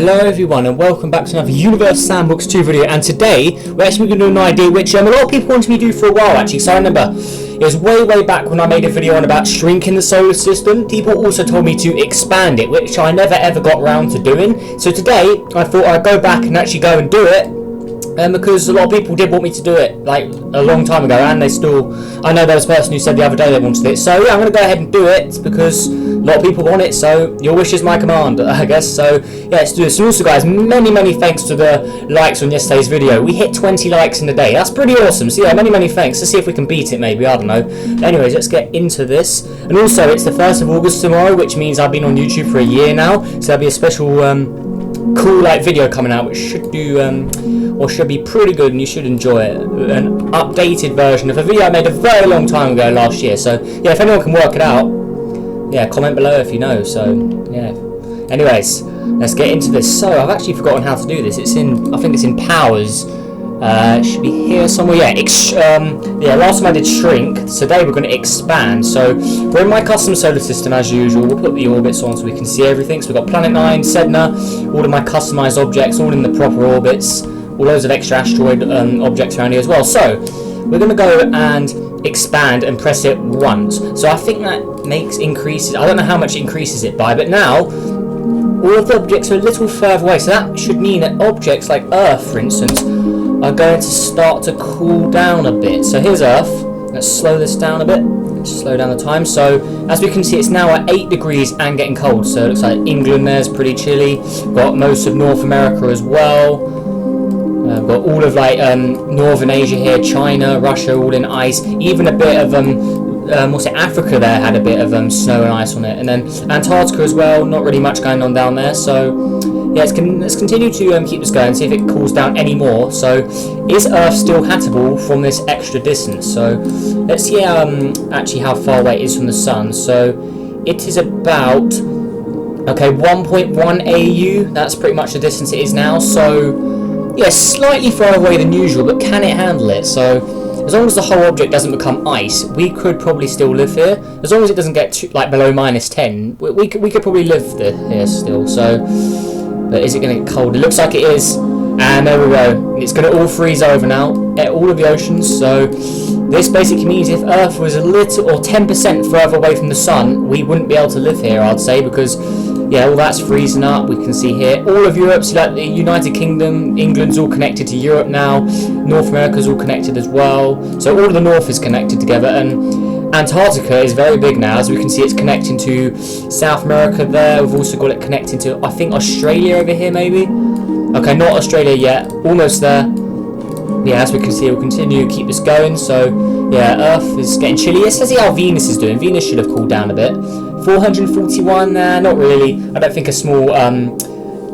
Hello everyone and welcome back to another Universe Sandbox 2 video, and today we're actually going to do an idea which a lot of people wanted me to do for a while actually. So I remember it was way back when I made a video on about shrinking the solar system. People also told me to expand it, which I never ever got around to doing. So today I thought I'd go back and actually go and do it. Because a lot of people did want me to do it like a long time ago, and they still, I know there was a person who said the other day they wanted it, so yeah, I'm going to go ahead and do it because a lot of people want it, so your wish is my command, I guess. So yeah, let's do this. And also guys, many thanks to the likes on yesterday's video. We hit 20 likes in a day, that's pretty awesome. So yeah, many thanks. Let's see if we can beat it maybe, I don't know. Anyways, let's get into this. And also it's the 1st of August tomorrow, which means I've been on YouTube for a year now, so there'll be a special cool video coming out which should do or should be pretty good, and you should enjoy it. An updated version of a video I made a very long time ago last year. So yeah, if anyone can work it out, yeah, comment below if you know. So yeah, anyways, let's get into this. So I've actually forgotten how to do this. It's in, I think it's in powers. It should be here somewhere. Yeah, last time I did shrink, today we're going to expand. So we're in my custom solar system as usual. We'll put the orbits on so we can see everything. So we've got Planet 9, Sedna, all of my customized objects, all in the proper orbits, all loads of extra asteroid objects around here as well. So we're going to go and expand and press it once. So I think that increases, I don't know how much it increases it by, but now all of the objects are a little further away. So that should mean that objects like Earth, for instance, are going to start to cool down a bit. So here's Earth. Let's slow this down a bit. Let's slow down the time. So as we can see, it's now at 8 degrees and getting cold. So it looks like England there's pretty chilly. Got most of North America as well. Got all of like Northern Asia here, China, Russia, all in ice. Even a bit of Africa there had a bit of snow and ice on it, and then Antarctica as well. Not really much going on down there. So yeah, let's continue to keep this going, see if it cools down any more. So is Earth still habitable from this extra distance? So let's see actually how far away it is from the sun. So it is about 1.1 AU. That's pretty much the distance it is now. So yeah, slightly far away than usual, but can it handle it? So as long as the whole object doesn't become ice, we could probably still live here. As long as it doesn't get below -10, we could probably live here still. So, but is it going to get cold? It looks like it is, and there we go. It's going to all freeze over now, all of the oceans. So this basically means if Earth was a little or 10% further away from the sun, we wouldn't be able to live here, I'd say, because yeah, all that's freezing up. We can see here all of Europe's like the United Kingdom, England's all connected to Europe now. North America's all connected as well. So all of the North is connected together, and Antarctica is very big now. As we can see, it's connecting to South America there. We've also got it connecting to, I think, Australia over here maybe. Okay, not Australia yet. Almost there. Yeah, as we can see, we'll continue to keep this going. So yeah, Earth is getting chilly. Let's see how Venus is doing. Venus should have cooled down a bit. 441, not really. I don't think a small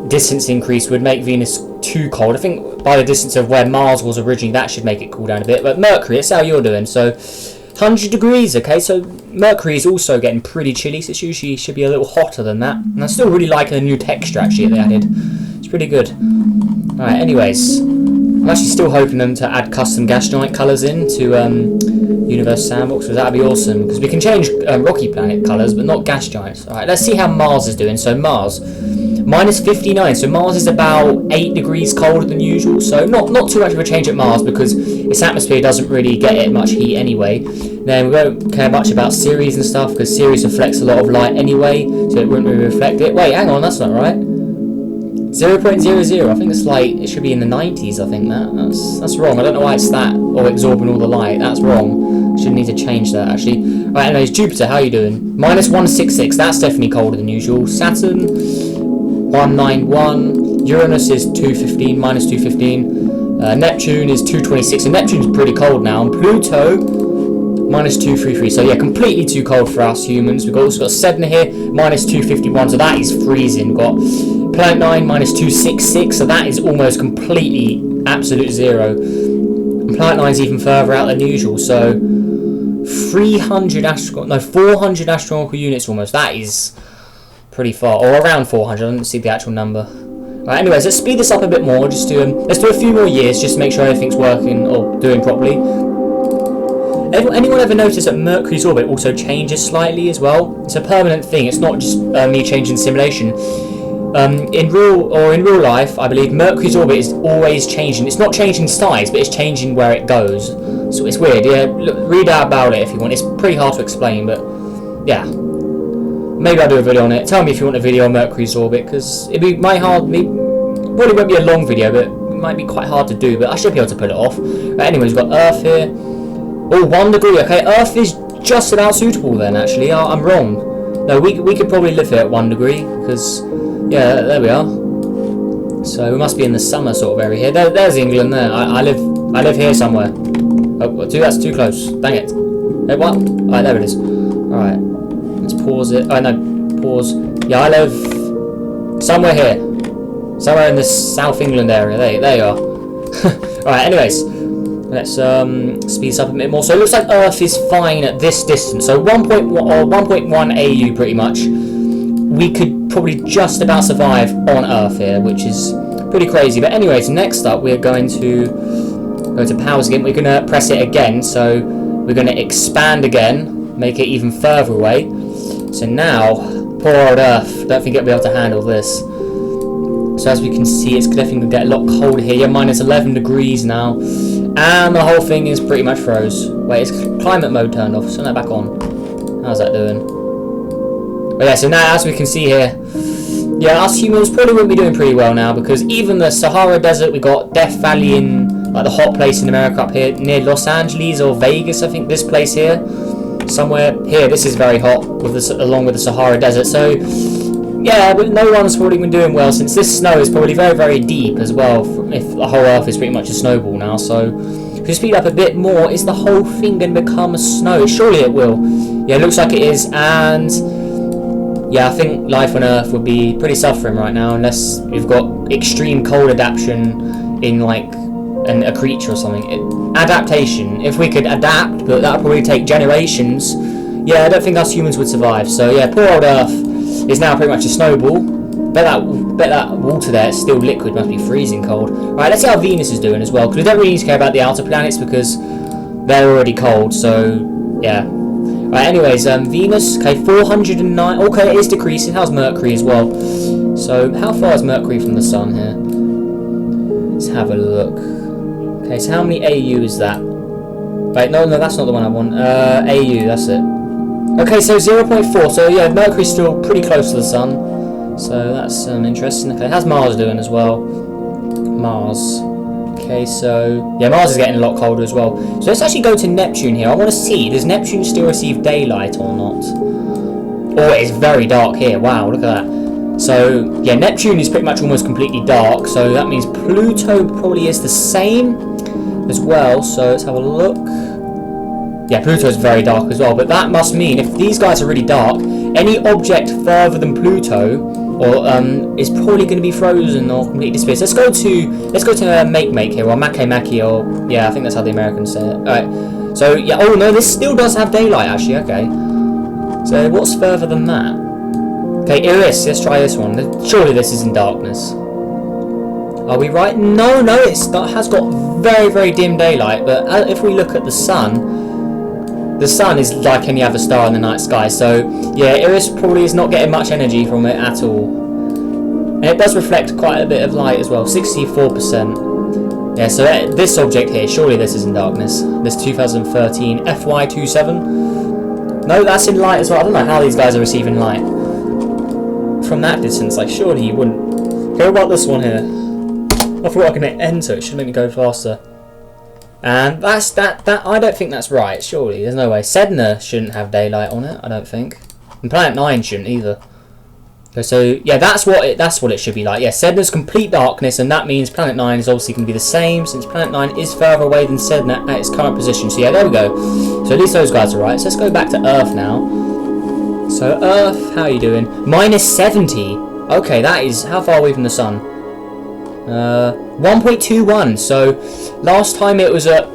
distance increase would make Venus too cold. I think by the distance of where Mars was originally, that should make it cool down a bit. But Mercury, that's how you're doing. So 100 degrees, okay. So Mercury is also getting pretty chilly. So it usually should be a little hotter than that. And I still really like the new texture actually they added. It's pretty good. Alright, anyways, I'm actually still hoping them to add custom gas giant colours into Universe Sandbox, because that would be awesome, because we can change rocky planet colours but not gas giants. Alright, let's see how Mars is doing. So Mars, -59, so Mars is about 8 degrees colder than usual, so not too much of a change at Mars because its atmosphere doesn't really get it much heat anyway. Then we don't care much about Ceres and stuff, because Ceres reflects a lot of light anyway, so it wouldn't really reflect it. Wait, hang on, that's not right. 0.00, I think it's like, it should be in the 90s, I think that's wrong. I don't know why it's that, or absorbing all the light, that's wrong. Should need to change that actually. Right, anyways, Jupiter, how are you doing? -166, that's definitely colder than usual. Saturn, 191, Uranus is 215, -215, Neptune is 226, and Neptune's pretty cold now, and Pluto, -233, so yeah, completely too cold for us humans. We've also got Sedna here, -251, so that is freezing. We've got Planet 9, -266, so that is almost completely absolute zero. And Planet 9 is even further out than usual, so 400 astronomical units almost. That is pretty far, or around 400. I didn't see the actual number. Right, anyways, let's speed this up a bit more. Just to let's do a few more years, just to make sure everything's working or doing properly. Anyone ever notice that Mercury's orbit also changes slightly as well? It's a permanent thing. It's not just me changing simulation. in real life, I believe Mercury's orbit is always changing. It's not changing size, but it's changing where it goes. So it's weird. Yeah, look, read out about it if you want. It's pretty hard to explain, but yeah. Maybe I'll do a video on it. Tell me if you want a video on Mercury's orbit, because probably won't be a long video, but it might be quite hard to do. But I should be able to pull it off. But anyway, we've got Earth here. Oh, 1 degree. Okay, Earth is just about suitable then. Actually, I'm wrong. No, we could probably live here at 1 degree, because. Yeah, there we are. So we must be in the summer sort of area here. There's England there. I live here somewhere. Oh, that's too close. Dang it. Hey, what? Alright, there it is. Alright. Let's pause it. Oh, no. Pause. Yeah, I live somewhere here. Somewhere in the South England area. There you are. Alright, anyways. Let's speed this up a bit more. So it looks like Earth is fine at this distance. So 1.1 or 1.1 AU pretty much. We could probably just about survive on Earth here, which is pretty crazy. But anyways, next up we're going to go to powers again. We're going to press it again, so we're going to expand again, make it even further away. So now, poor old Earth, don't think it'll be able to handle this. So as we can see, it's definitely going to get a lot colder here. Yeah, minus 11 degrees now, and the whole thing is pretty much froze. Wait, is climate mode turned off? Turn that back on. How's that doing? But yeah, so now as we can see here, yeah, us humans probably wouldn't be doing pretty well now, because even the Sahara Desert, we got Death Valley in, like the hot place in America up here, near Los Angeles or Vegas, I think, this place here. Somewhere here, this is very hot, along with the Sahara Desert, so yeah, but no one's probably been doing well, since this snow is probably very, very deep as well, if the whole Earth is pretty much a snowball now, so if you speed up a bit more, is the whole thing going to become snow? Surely it will. Yeah, it looks like it is, and yeah, I think life on Earth would be pretty suffering right now, unless you've got extreme cold adaptation in like a creature or something. Adaptation, if we could adapt, but that would probably take generations. Yeah, I don't think us humans would survive. So yeah, poor old Earth is now pretty much a snowball. Bet that water there is still liquid, must be freezing cold. Right, let's see how Venus is doing as well, because we don't really need to care about the outer planets because they're already cold. So yeah. Right, anyways, Venus, okay, 409, okay, it is decreasing. How's Mercury as well? So, how far is Mercury from the Sun here? Let's have a look. Okay, so how many AU is that? Wait, no, that's not the one I want. AU, that's it. Okay, so 0.4, so yeah, Mercury's still pretty close to the Sun. So, that's interesting. Okay, how's Mars doing as well? Mars. Okay, so yeah, Mars is getting a lot colder as well. So let's actually go to Neptune here. I want to see, does Neptune still receive daylight or not? Oh, it is very dark here. Wow, look at that. So yeah, Neptune is pretty much almost completely dark. So that means Pluto probably is the same as well. So let's have a look. Yeah, Pluto is very dark as well. But that must mean if these guys are really dark, any object further than Pluto or is probably going to be frozen or completely disappeared. So let's go to Make here, or Make, or yeah, I think that's how the Americans say it. Alright, so yeah, oh no, this still does have daylight actually, okay. So what's further than that? Okay, Eris, let's try this one. Surely this is in darkness. Are we right? No, it has got very, very dim daylight, but if we look at the sun is like any other star in the night sky, so yeah, Eris probably is not getting much energy from it at all. And it does reflect quite a bit of light as well, 64%. Yeah, so this object here, surely this is in darkness. This 2013 FY27. No, that's in light as well. I don't know how these guys are receiving light from that distance, like surely you wouldn't. How about this one here? I thought I could hit enter, it should make me go faster. And that's that I don't think that's right, surely. There's no way. Sedna shouldn't have daylight on it, I don't think. And Planet 9 shouldn't either. Okay, so yeah, that's what it should be like. Yeah, Sedna's complete darkness, and that means Planet 9 is obviously going to be the same, since Planet 9 is further away than Sedna at its current position. So yeah, there we go. So at least those guys are right. So let's go back to Earth now. So Earth, how are you doing? -70. Okay, that is, how far away from the sun? 1.21. So last time it was at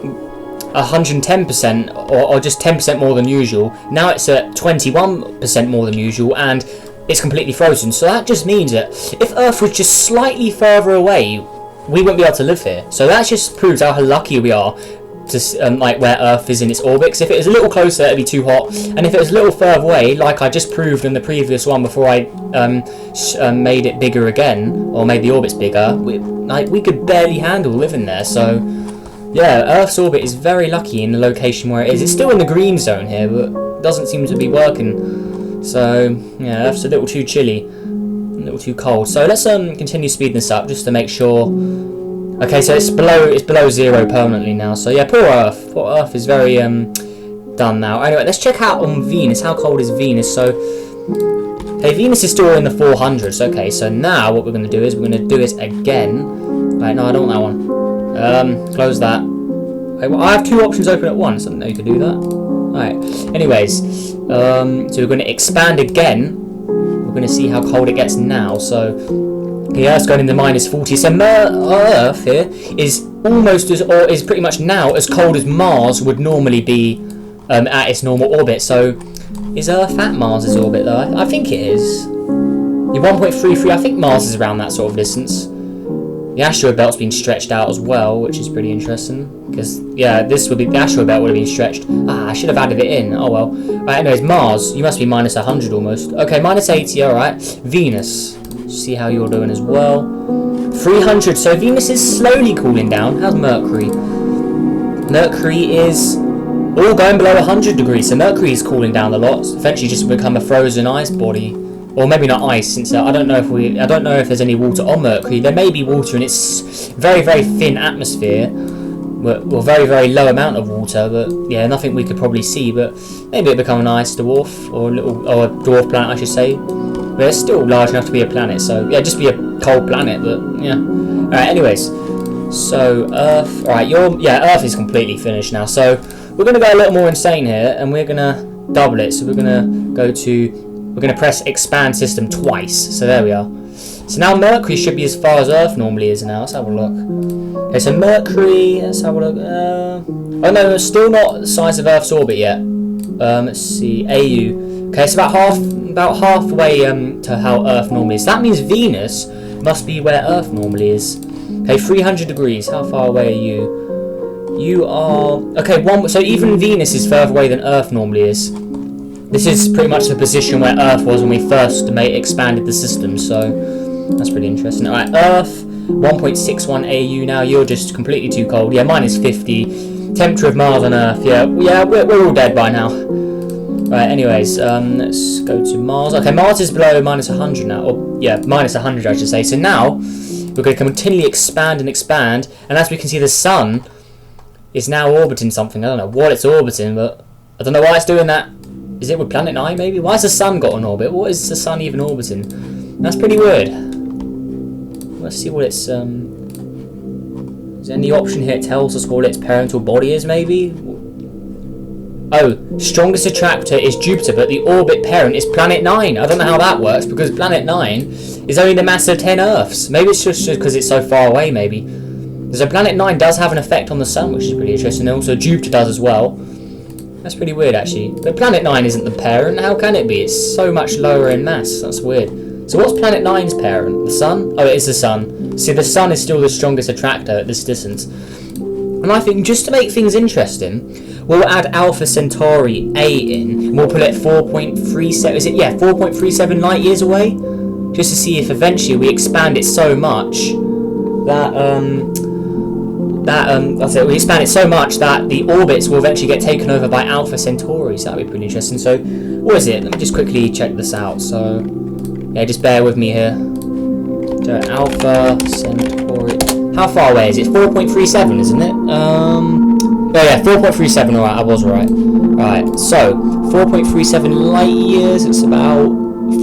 110%, or just 10% more than usual. Now it's at 21% more than usual, and it's completely frozen. So that just means that if Earth was just slightly further away, we wouldn't be able to live here. So that just proves how lucky we are to like where Earth is in its orbit. 'Cause if it was a little closer, it'd be too hot, and if it was a little further away, like I just proved in the previous one before I made it bigger again, or made the orbits bigger, we could barely handle living there. So yeah, Earth's orbit is very lucky in the location where it is. It's still in the green zone here, but doesn't seem to be working. So yeah, Earth's a little too chilly, a little too cold. So let's continue speeding this up just to make sure. Okay, so it's below 0 permanently now. So yeah, poor Earth. Poor Earth is very done now. Anyway, let's check out on Venus. How cold is Venus? So hey, Venus is still in the 400s. Okay, so now what we're going to do is we're going to do it again. Right, no, I don't want that one. Close that. Okay, well, I have two options open at once. I didn't know you could do that. Alright, anyways, so we're going to expand again. We're going to see how cold it gets now. So the Earth's going into -40. So Earth here is almost as, or is pretty much now as cold as Mars would normally be at its normal orbit. So is Earth at Mars's orbit though? I think it is. You're 1.33. I think Mars is around that sort of distance. The asteroid belt's been stretched out as well, which is pretty interesting. Because yeah, the asteroid belt would have been stretched. Ah, I should have added it in. Oh well. Right, anyways, Mars, you must be -100 almost. Okay, -80. All right. Venus. See how you're doing as well. 300. So Venus is slowly cooling down. How's Mercury? Mercury is all going below 100 degrees. So Mercury is cooling down a lot. Eventually, just become a frozen ice body, or maybe not ice. Since I don't know if there's any water on Mercury. There may be water in its very very thin atmosphere, or very very low amount of water. But yeah, nothing we could probably see. But maybe it become an ice dwarf, or a dwarf planet, I should say. But it's still large enough to be a planet, so yeah, just be a cold planet, but yeah. Alright, anyways. So Earth, alright, Earth is completely finished now. So we're gonna go a little more insane here, and we're gonna double it. So we're gonna press expand system twice. So there we are. So now Mercury should be as far as Earth normally is now. Let's have a look. Okay, so Mercury, let's have a look. Oh no, it's still not the size of Earth's orbit yet. Let's see, AU. Okay, it's about halfway to how Earth normally is. That means Venus must be where Earth normally is. Okay, 300 degrees. How far away are you? You are okay. So even Venus is further away than Earth normally is. This is pretty much the position where Earth was when we first expanded the system. So that's pretty interesting. All right, Earth 1.61 AU now. You're just completely too cold. Yeah, -50. Temperature of Mars on Earth. Yeah, we're all dead by now. Right, anyways, let's go to Mars. Okay, Mars is below -100 now. Or, yeah, -100 I should say. So now, we're going to continually expand and expand. And as we can see, the Sun is now orbiting something. I don't know what it's orbiting, but I don't know why it's doing that. Is it with Planet 9, maybe? Why has the Sun got an orbit? What is the Sun even orbiting? That's pretty weird. Let's see what it's... Is there any option here that tells us what its parental body is, maybe? Oh, strongest attractor is Jupiter, but the orbit parent is Planet 9. I don't know how that works, because Planet 9 is only the mass of 10 Earths. Maybe it's just because it's so far away, maybe. So Planet 9 does have an effect on the Sun, which is pretty interesting. And also Jupiter does as well. That's pretty weird, actually. But Planet 9 isn't the parent. How can it be? It's so much lower in mass. That's weird. So what's Planet 9's parent? The Sun? Oh, it is the Sun. See, the Sun is still the strongest attractor at this distance. And I think just to make things interesting, we'll add Alpha Centauri A in, and we'll put it 4.37. Is it? Yeah, 4.37 light years away, just to see if eventually we expand it so much that we expand it so much that the orbits will eventually get taken over by Alpha Centauri. So that'd be pretty interesting. So what is it? Let me just quickly check this out. So yeah, just bear with me here. So Alpha Centauri. How far away is it? 4.37, isn't it? Oh yeah, 4.37. Alright, I was right. Right, so 4.37 light years. It's about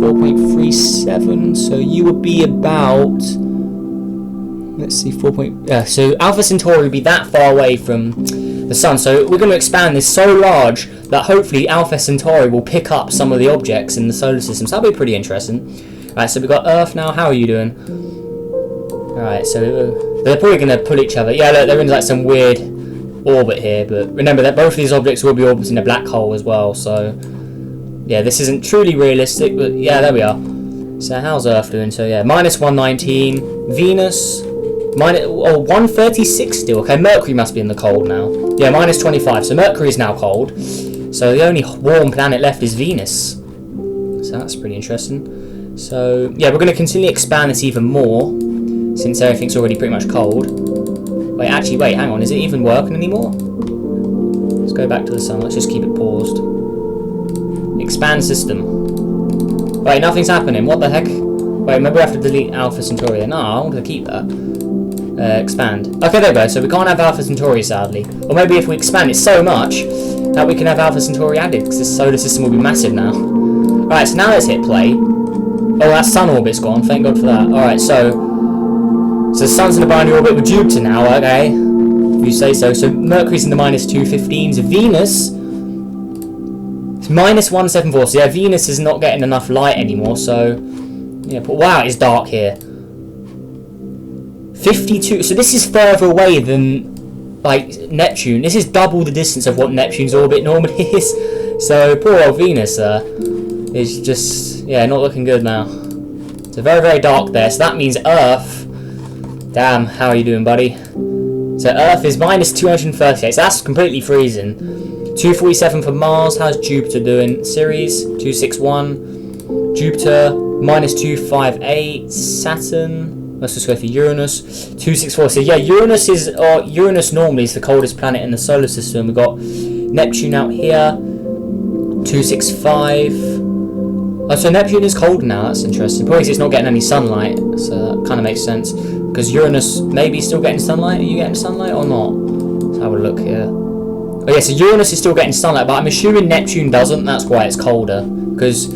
4.37. So you would be about. Let's see, so Alpha Centauri would be that far away from the Sun. So we're going to expand this so large that hopefully Alpha Centauri will pick up some of the objects in the solar system. So that'll be pretty interesting. Right, so we've got Earth now. How are you doing? Alright, so they're probably going to pull each other. Yeah, look, they're in like some weird orbit here. But remember that both of these objects will be orbiting a black hole as well. So yeah, this isn't truly realistic. But yeah, there we are. So how's Earth doing? So yeah, -119. Venus, Oh, 136 still. Okay, Mercury must be in the cold now. Yeah, minus 25. So Mercury is now cold. So the only warm planet left is Venus. So that's pretty interesting. So yeah, we're going to continue to expand this even more, since everything's already pretty much cold. Wait, actually, wait, hang on. Is it even working anymore? Let's go back to the sun. Let's just keep it paused. Expand system. Wait, nothing's happening. What the heck? Wait, maybe we have to delete Alpha Centauri. No, I want to keep that. Expand. Okay, there we go. So we can't have Alpha Centauri, sadly. Or maybe if we expand it so much that we can have Alpha Centauri added, because this solar system will be massive now. Alright, so now let's hit play. Oh, that sun orbit's gone. Thank God for that. Alright, so the sun's in a binary orbit with Jupiter now. Okay, if you say so. So Mercury's in the minus 215s. Venus is minus 174. So yeah, Venus is not getting enough light anymore. So yeah, but wow, it's dark here. 52. So this is further away than like Neptune. This is double the distance of what Neptune's orbit normally is. So poor old Venus is just, yeah, not looking good now. It's very, very dark there. So that means Earth. Damn, how are you doing, buddy? So Earth is minus 238. So that's completely freezing. 247 for Mars. How's Jupiter doing? Ceres 261. Jupiter minus 258. Saturn. Let's just go for Uranus, 264. So yeah, Uranus normally is the coldest planet in the solar system. We've got Neptune out here, 265. Oh, so Neptune is cold now. That's interesting. Probably because it's not getting any sunlight, so that kind of makes sense. Because Uranus maybe still getting sunlight. Are you getting sunlight or not? Let's have a look here. Oh yeah, so Uranus is still getting sunlight, but I'm assuming Neptune doesn't. That's why it's colder. Because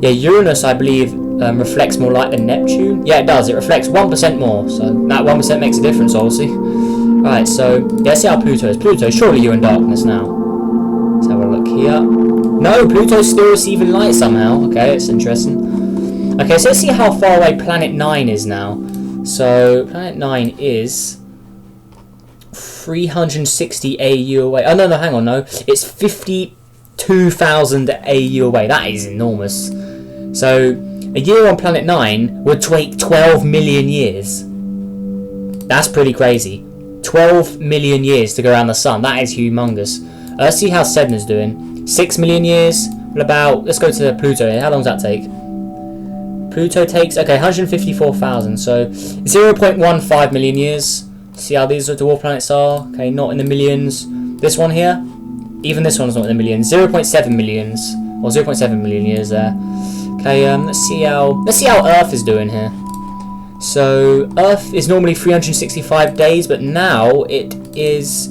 yeah, Uranus, I believe, reflects more light than Neptune. Yeah, it does. It reflects 1% more. So that 1% makes a difference, obviously. Right, so yeah, let's see how Pluto is. Pluto, surely you're in darkness now. Let's have a look here. No, Pluto's still receiving light somehow. Okay, it's interesting. Okay, so let's see how far away Planet 9 is now. So Planet 9 is 360 AU away. Oh, no, hang on, no. It's 52,000 AU away. That is enormous. So a year on Planet 9 would take 12 million years. That's pretty crazy. 12 million years to go around the sun. That is humongous. Let's see how Sedna's doing. 6 million years. What about, let's go to Pluto. How long does that take? Pluto takes, okay, 154,000. So 0.15 million years. See how these dwarf planets are. Okay, not in the millions. This one here, even this one's not in the millions. 0.7 millions, or 0.7 million years there. Okay, let's see how Earth is doing here. So Earth is normally 365 days, but now it is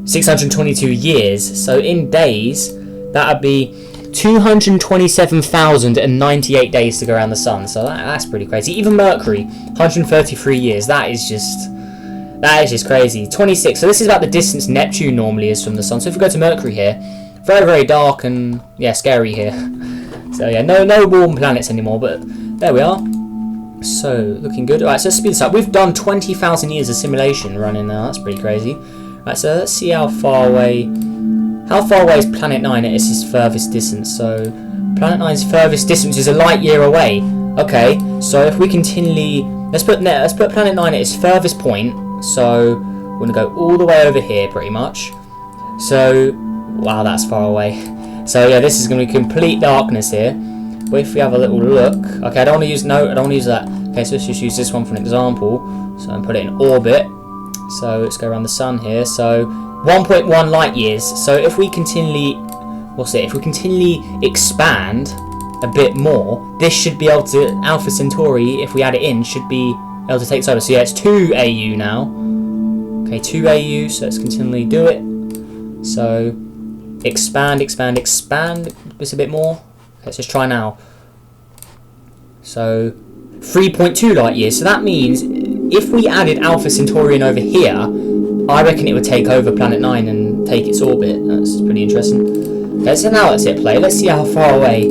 622 years. So in days, that would be 227,098 days to go around the sun. So that's pretty crazy. Even Mercury, 133 years. That is just crazy. 26. So this is about the distance Neptune normally is from the sun. So if we go to Mercury here, very, very dark and yeah, scary here. So yeah, no warm planets anymore, but there we are. So looking good. Alright, so let's speed this up. We've done 20,000 years of simulation running now. That's pretty crazy. Right, so let's see how far away is Planet 9 at its furthest distance. So Planet 9's furthest distance is a light year away. Okay, so if we continually let's put Planet 9 at its furthest point. So we're gonna go all the way over here, pretty much. So wow, that's far away. So yeah, this is going to be complete darkness here. But if we have a little look, okay, I don't want to use that. Okay, so let's just use this one for an example. So I'm put it in orbit. So let's go around the sun here. So 1.1 light years. So if we continually, if we continually expand a bit more, this should be able to, Alpha Centauri, if we add it in, should be able to take this over. So yeah, it's 2 AU now. Okay, 2 AU. So let's continually do it. So expand just a bit more. Let's just try now. So 3.2 light years. So that means if we added Alpha Centauri over here, I reckon it would take over Planet 9 and take its orbit. That's pretty interesting. Okay, so now let's hit play. Let's see how far away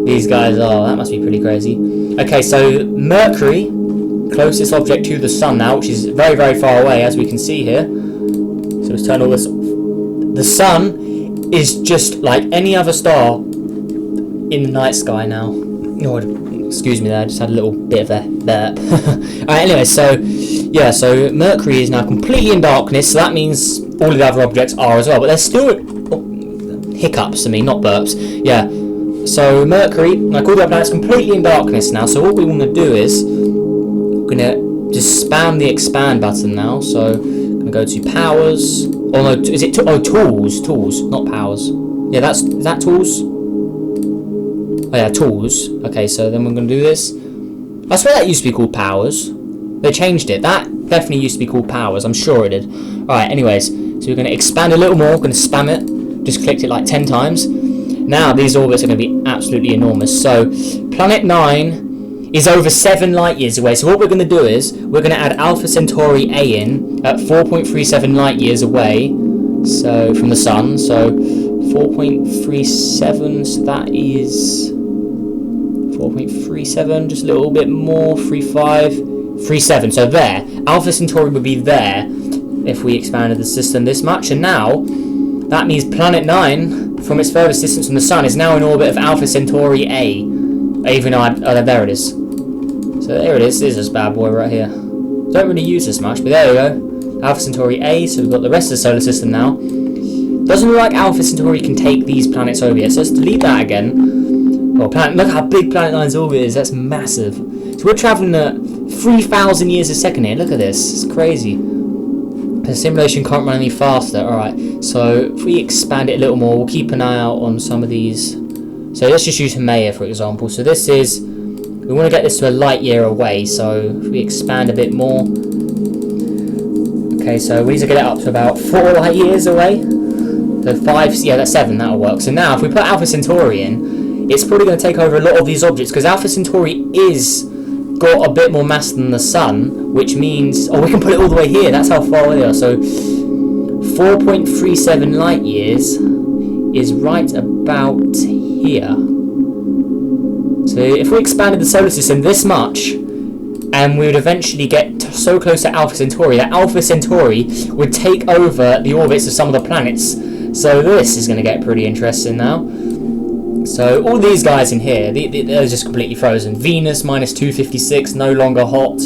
these guys are. That must be pretty crazy. Okay, so Mercury, closest object to the sun now, which is very, very far away, as we can see here. So let's turn all this off. The sun is just like any other star in the night sky now. Excuse me there, I just had a little bit of a burp. Alright, anyway, so yeah, so Mercury is now completely in darkness, so that means all of the other objects are as well, but there's still hiccups, I mean, not burps. Yeah, so Mercury, like all the other planets, completely in darkness now, so what we want to do is we're going to just spam the expand button now, so I'm going to go to powers, oh no, is it, tools, not powers. Yeah, is that tools? Oh yeah, tools. Okay, so then we're going to do this. I swear that used to be called powers. They changed it. That definitely used to be called powers. I'm sure it did. Alright, anyways. So we're going to expand a little more. We're going to spam it. Just clicked it like 10 times. Now these orbits are going to be absolutely enormous. So Planet 9 is over 7 light years away. So what we're going to do is we're going to add Alpha Centauri A in at 4.37 light years away. So from the Sun. So 4.37. So that is 4.37, just a little bit more, 37. So there, Alpha Centauri would be there if we expanded the system this much. And now, that means Planet 9, from its furthest distance from the Sun, is now in orbit of Alpha Centauri A. Even though, there it is. So there it is. This is this bad boy right here. Don't really use this much, but there we go. Alpha Centauri A, so we've got the rest of the solar system now. Doesn't look like Alpha Centauri can take these planets over yet, so let's delete that again. Well, look how big Planet 9's orbit is, that's massive. So we're travelling at 3,000 years a second here, look at this, it's crazy. The simulation can't run any faster. Alright, so if we expand it a little more, we'll keep an eye out on some of these. So let's just use Maya for example. So this is, we want to get this to a light year away, so if we expand a bit more. Okay, so we need to get it up to about 4 light years away. So 5, yeah, that's 7, that'll work. So now if we put Alpha Centauri in, it's probably going to take over a lot of these objects, because Alpha Centauri is got a bit more mass than the Sun, which means, oh, we can put it all the way here, that's how far away they are. So 4.37 light years is right about here. So if we expanded the solar system this much, and we would eventually get so close to Alpha Centauri that Alpha Centauri would take over the orbits of some of the planets. So this is going to get pretty interesting now. So all these guys in here, they're just completely frozen. Venus minus 256, no longer hot.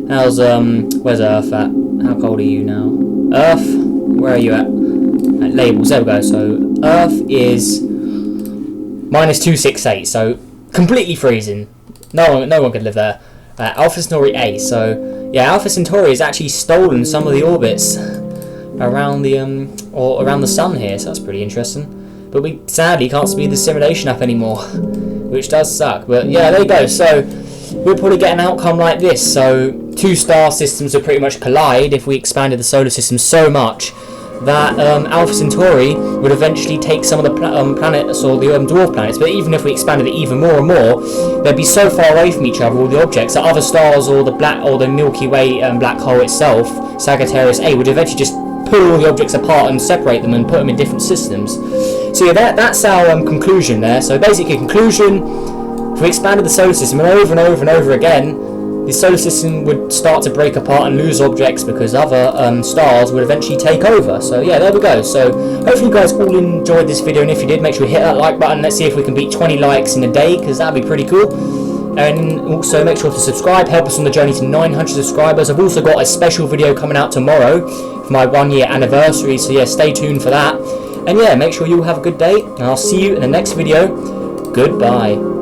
How's where's Earth at? How cold are you now? Earth, where are you at? At labels, there we go. So Earth is minus 268, so completely freezing. No one could live there. Alpha Centauri A. So yeah, Alpha Centauri has actually stolen some of the orbits around the around the Sun here. So that's pretty interesting. But we sadly can't speed the simulation up anymore, which does suck. But yeah, there you go. So we'll probably get an outcome like this. So 2 star systems would pretty much collide if we expanded the solar system so much that Alpha Centauri would eventually take some of the planets, or the dwarf planets. But even if we expanded it even more and more, they'd be so far away from each other, all the objects, that other stars or the Milky Way black hole itself, Sagittarius A, would eventually just pull all the objects apart and separate them and put them in different systems. So yeah, that's our conclusion there. So basically, conclusion: if we expanded the solar system and over and over and over again, the solar system would start to break apart and lose objects because other stars would eventually take over. So yeah, there we go. So hopefully you guys all enjoyed this video, and if you did, make sure you hit that like button. Let's see if we can beat 20 likes in a day, because that'd be pretty cool. And also make sure to subscribe, help us on the journey to 900 subscribers. I've also got a special video coming out tomorrow for my 1-year anniversary, so yeah, stay tuned for that. And yeah, make sure you all have a good day, and I'll see you in the next video. Goodbye.